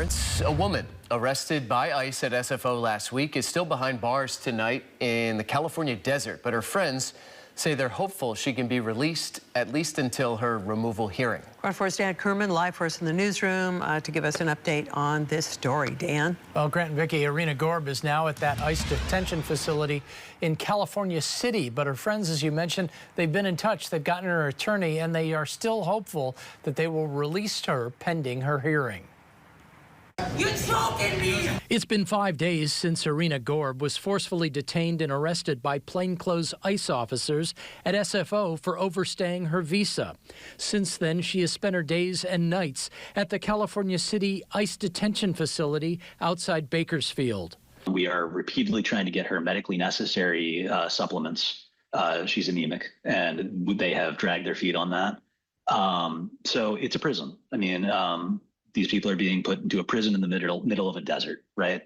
A woman arrested by ICE at SFO last week is still behind bars tonight in the California desert, but her friends say they're hopeful she can be released at least until her removal hearing. Our 4's Dan Kerman live for us in the newsroom to give us an update on this story. Dan? Well, Grant and Vicki, Irina Gorb is now at that ICE detention facility in California City. But her friends, as you mentioned, they've been in touch. They've gotten her attorney, and they are still hopeful that they will release her pending her hearing. You're choking me! It's been 5 days since Irina Gorb was forcefully detained and arrested by plainclothes ICE officers at SFO for overstaying her visa. Since then, she has spent her days and nights at the California City ICE detention facility outside Bakersfield. We are repeatedly trying to get her medically necessary supplements. She's anemic, and they have dragged their feet on that. So it's a prison. I mean, these people are being put into a prison in the middle of a desert, right?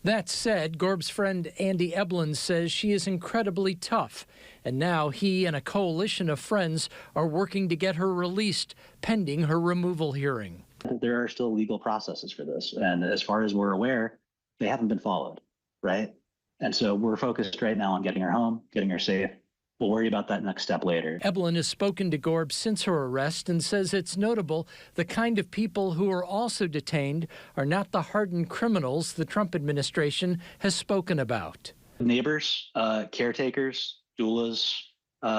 That said, Gorb's friend Andy Eblin says she is incredibly tough, and now he and a coalition of friends are working to get her released pending her removal hearing. There are still legal processes for this, and as far as we're aware, they haven't been followed, right? And so we're focused right now on getting her home, getting her safe. We'll worry about that next step later. Eblin has spoken to Gorb since her arrest and says it's notable the kind of people who are also detained are not the hardened criminals the Trump administration has spoken about. Neighbors, caretakers, doulas,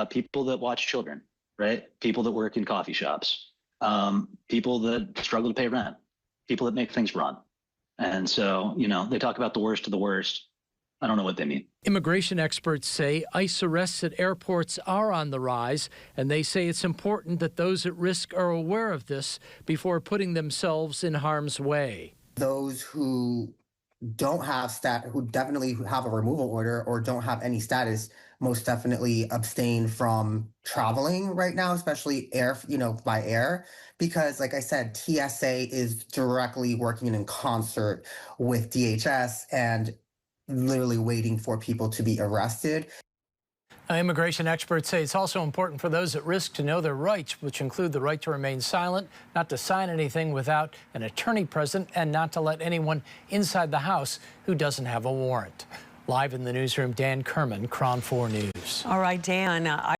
people that watch children, right? People that work in coffee shops, people that struggle to pay rent, people that make things run. And so, you know, they talk about the worst of the worst. I don't know what they mean. Immigration experts say ICE arrests at airports are on the rise, and they say it's important that those at risk are aware of this before putting themselves in harm's way. Those who don't have who definitely have a removal order or don't have any status, most definitely abstain from traveling right now, especially by air, because like I said, TSA is directly working in concert with DHS and literally waiting for people to be arrested. Immigration experts say it's also important for those at risk to know their rights, which include the right to remain silent, not to sign anything without an attorney present, and not to let anyone inside the house who doesn't have a warrant. Live in the newsroom, Dan Kerman, KRON 4 News. All right, Dan.